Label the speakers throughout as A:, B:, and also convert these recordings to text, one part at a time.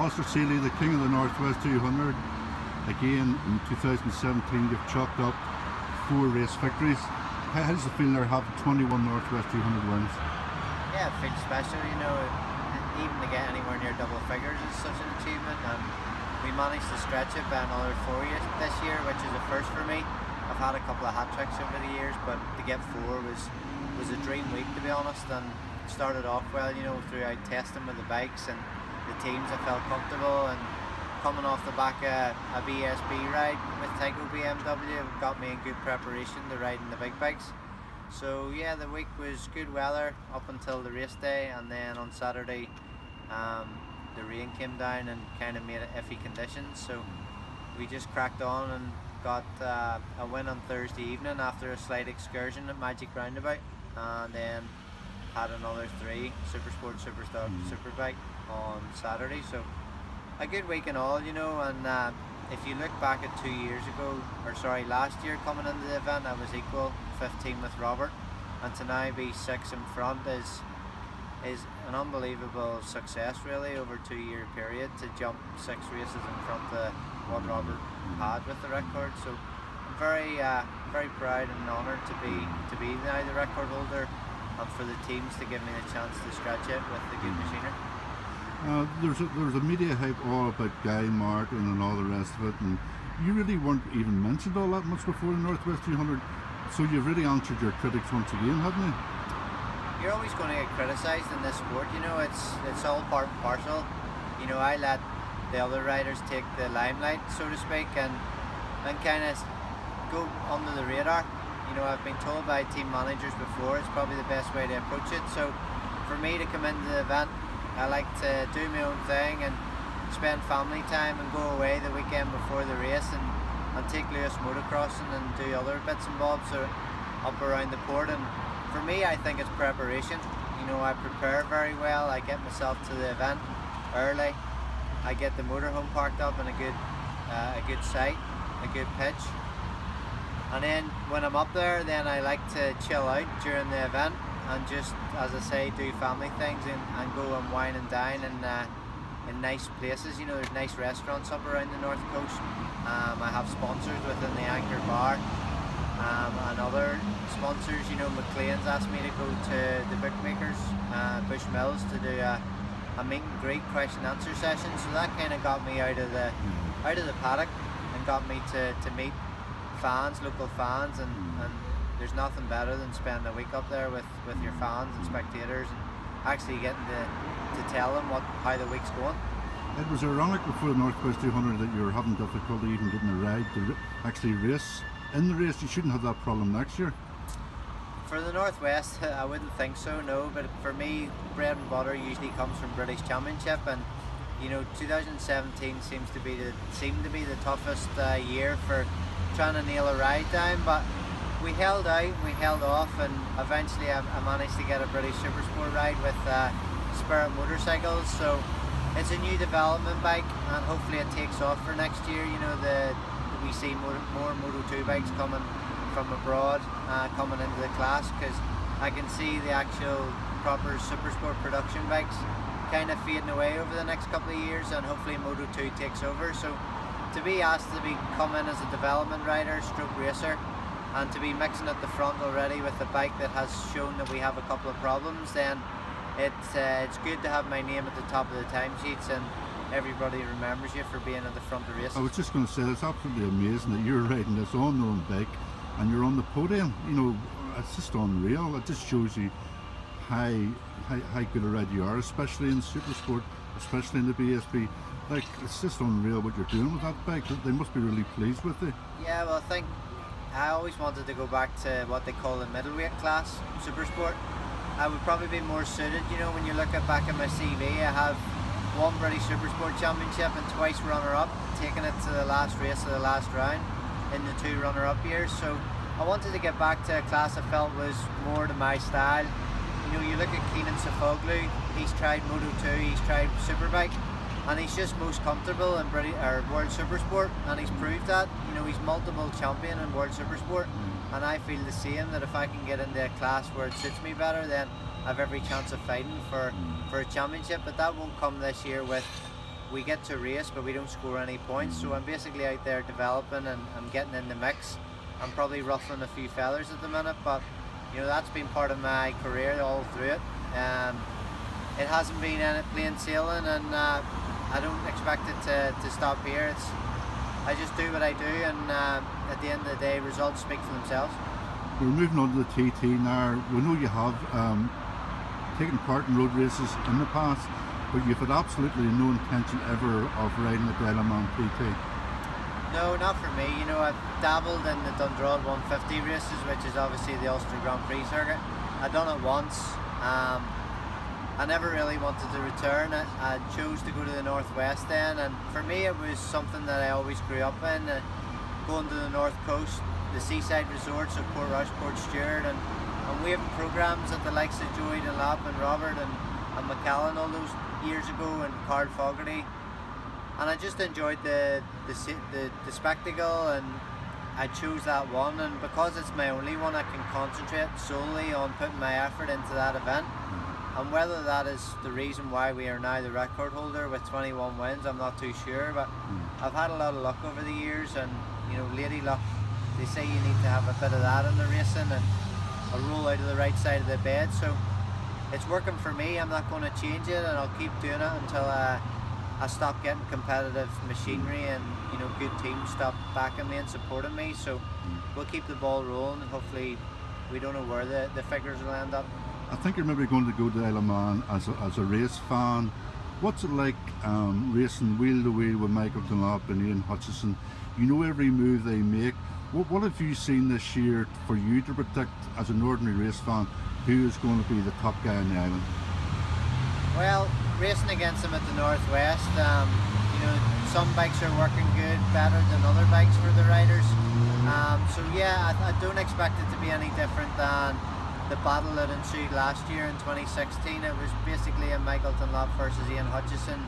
A: Alistair Seeley, the king of the Northwest 200. Again, in 2017, you've chalked up 4 race victories. How does it feel there having 21 Northwest 200 wins?
B: Yeah, it feels special, you know, even to get anywhere near double figures is such an achievement, and we managed to stretch it by another 4 years this year, which is a first for me. I've had a couple of hat tricks over the years, but to get 4 was a dream week, to be honest, and started off well, you know, throughout testing with the bikes and the teams. I felt comfortable, and coming off the back of a BSB ride with Tyco BMW got me in good preparation to ride in the big bikes. So yeah, the week was good weather up until the race day, and then on Saturday the rain came down and kind of made it iffy conditions, so we just cracked on and got a win on Thursday evening after a slight excursion at Magic Roundabout, and then had another 3 Supersport, Superstock, Superbike on Saturday. So a good week and all, you know. And if you look back at 2 years ago, or sorry, last year coming into the event, I was equal 15 with Robert, and to now be 6 in front is an unbelievable success, really, over a 2-year period, to jump 6 races in front of what Robert had with the record. So I'm very proud and honoured to be now the record holder, and for the teams to give me the chance to stretch it with the good machinery.
A: There's a media hype all about Guy Martin and all the rest of it, and you really weren't even mentioned all that much before the Northwest 200, so you've really answered your critics once again, haven't you?
B: You're always going to get criticised in this sport, you know. It's all part and parcel. You know, I let the other riders take the limelight, so to speak, and kind of go under the radar. You know, I've been told by team managers before it's probably the best way to approach it. So for me to come into the event, I like to do my own thing and spend family time and go away the weekend before the race and take Lewis motocrossing and do other bits and bobs up around the port. And for me, I think it's preparation. You know, I prepare very well. I get myself to the event early. I get the motorhome parked up in a good site, a good pitch. And then when I'm up there, then I like to chill out during the event and just, as I say, do family things and go and wine and dine in nice places. You know, there's nice restaurants up around the North Coast. I have sponsors within the Anchor Bar and other sponsors. You know, McLean's asked me to go to the bookmakers, Bush Mills, to do a meet and greet question answer session. So that kind of got me out of the paddock and got me to meet fans, local fans, and there's nothing better than spending a week up there with your fans and spectators and actually getting to tell them how the week's going.
A: It was ironic before the Northwest 200 that you were having difficulty even getting a ride to actually race. In the race, you shouldn't have that problem next year.
B: For the Northwest, I wouldn't think so, no, but for me, bread and butter usually comes from British Championship, and you know, 2017 seemed to be the toughest year for trying to nail a ride down, but we held out, we held off, and eventually I managed to get a British Supersport ride with Spirit Motorcycles. So it's a new development bike, and hopefully it takes off for next year. You know, we see more Moto2 bikes coming from abroad, coming into the class, because I can see the actual proper Supersport production bikes kind of fading away over the next couple of years, and hopefully Moto2 takes over. So to be asked to come in as a development rider, stroke racer, and to be mixing at the front already with a bike that has shown that we have a couple of problems, then it's good to have my name at the top of the timesheets and everybody remembers you for being at the front of races.
A: I was just going to say, it's absolutely amazing that you're riding this unknown bike and you're on the podium. You know, it's just unreal. It just shows you how good a rider you are, especially in Supersport, especially in the BSB. Like, it's just unreal what you're doing with that bike. They must be really pleased with it.
B: Yeah, well, I always wanted to go back to what they call the middleweight class, Supersport. I would probably be more suited, you know, when you look at back at my CV, I have 1 British Supersport Championship and twice runner-up, taking it to the last race of the last round in the 2 runner-up years. So I wanted to get back to a class I felt was more to my style. You know, you look at Keenan Sofoglu, he's tried Moto2, he's tried Superbike, and he's just most comfortable in World Supersport, and he's proved that. You know, he's multiple champion in World Supersport, and I feel the same, that if I can get into a class where it suits me better, then I have every chance of fighting for a championship. But that won't come this year with we get to race but we don't score any points. So I'm basically out there developing and I'm getting in the mix. I'm probably ruffling a few feathers at the minute, but you know, that's been part of my career all through it. It hasn't been any plain sailing, and I don't expect it to stop here. I just do what I do, and at the end of the day, results speak for themselves.
A: We're moving on to the TT now. We know you have taken part in road races in the past, but you've had absolutely no intention ever of riding the Isle of Man TT.
B: No, not for me. You know, I've dabbled in the Dundrod 150 races, which is obviously the Ulster Grand Prix circuit. I've done it once. I never really wanted to return. I chose to go to the Northwest then, and for me it was something that I always grew up in, going to the North Coast, the seaside resorts of Portrush, Portstewart, and we have programs at the likes of Joey Dunlop and Robert and McCallan all those years ago, and Carl Fogarty, and I just enjoyed the spectacle, and I chose that one, and because it's my only one I can concentrate solely on putting my effort into that event. And whether that is the reason why we are now the record holder with 21 wins, I'm not too sure, but I've had a lot of luck over the years, and you know, lady luck, they say you need to have a bit of that in the racing, and a roll out of the right side of the bed, so it's working for me. I'm not going to change it, and I'll keep doing it until I stop getting competitive machinery and, you know, good teams stop backing me and supporting me. So we'll keep the ball rolling, and hopefully we don't know where the figures will end up.
A: I think you're maybe going to go to the Isle of Man as a race fan. What's it like racing wheel to wheel with Michael Dunlop and Ian Hutchison? You know every move they make. What have you seen this year for you to predict, as an ordinary race fan, who is going to be the top guy on the island?
B: Well, racing against them at the Northwest, you know, some bikes are working good, better than other bikes for the riders. So yeah, I don't expect it to be any different than the battle that ensued last year in 2016. It was basically a Michael Dunlop versus Ian Hutchison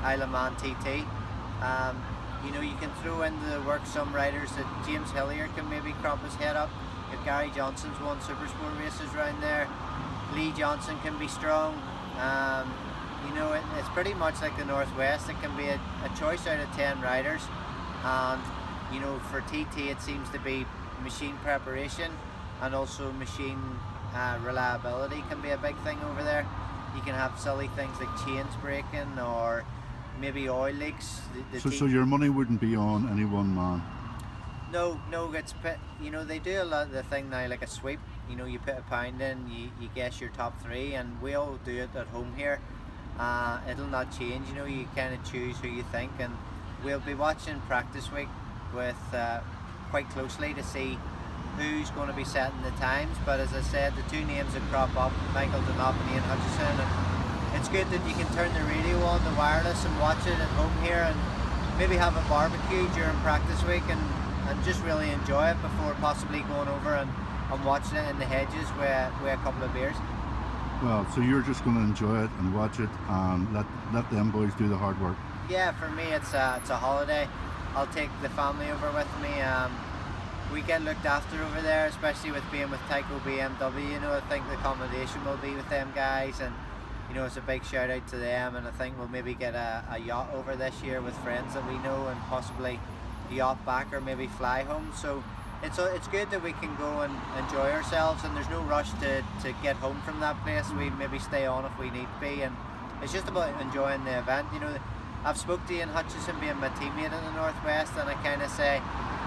B: Isle of Man TT. You know, you can throw into the work some riders that James Hillier can maybe crop his head up. If Gary Johnson's won Supersport races around there, Lee Johnson can be strong. You know, it's pretty much like the Northwest. It can be a choice out of 10 riders, and you know, for TT it seems to be machine preparation, and also machine reliability can be a big thing over there. You can have silly things like chains breaking or maybe oil leaks.
A: So your money wouldn't be on any one man?
B: No, it's, you know, they do a lot of the thing now like a sweep. You know, you put a pound in, you guess your top three, and we all do it at home here. It'll not change. You know, you kind of choose who you think, and we'll be watching practice week with quite closely to see who's going to be setting the times. But as I said, the two names that crop up, Michael Dunlop and Ian Hutchison, and it's good that you can turn the radio on, the wireless, and watch it at home here, and maybe have a barbecue during practice week, and just really enjoy it before possibly going over and watching it in the hedges with a couple of beers.
A: Well, so you're just going to enjoy it and watch it and let them boys do the hard work.
B: Yeah, for me it's a holiday. I'll take the family over with me. We get looked after over there, especially with being with Tyco BMW. You know, I think the accommodation will be with them guys, and you know, it's a big shout out to them. And I think we'll maybe get a yacht over this year with friends that we know, and possibly a yacht back, or maybe fly home. So it's good that we can go and enjoy ourselves, and there's no rush to get home from that place. We maybe stay on if we need to be, and it's just about enjoying the event. You know, I've spoke to Ian Hutchison being my teammate in the Northwest, and I kind of say,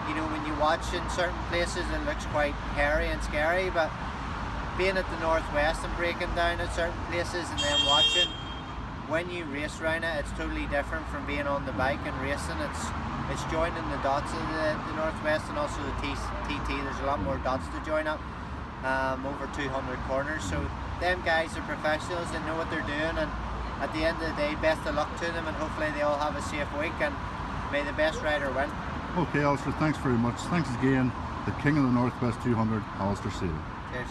B: you know, when you watch in certain places it looks quite hairy and scary, but being at the Northwest and breaking down at certain places and then watching, when you race around it, it's totally different from being on the bike and racing. It's joining the dots of the Northwest, and also the TT. There's a lot more dots to join up, over 200 corners. So them guys are professionals, they know what they're doing, and at the end of the day, best of luck to them, and hopefully they all have a safe week, and may the best rider win.
A: Okay, Alistair, thanks very much. Thanks again, the King of the Northwest 200, Alistair Seeley.
B: Cheers.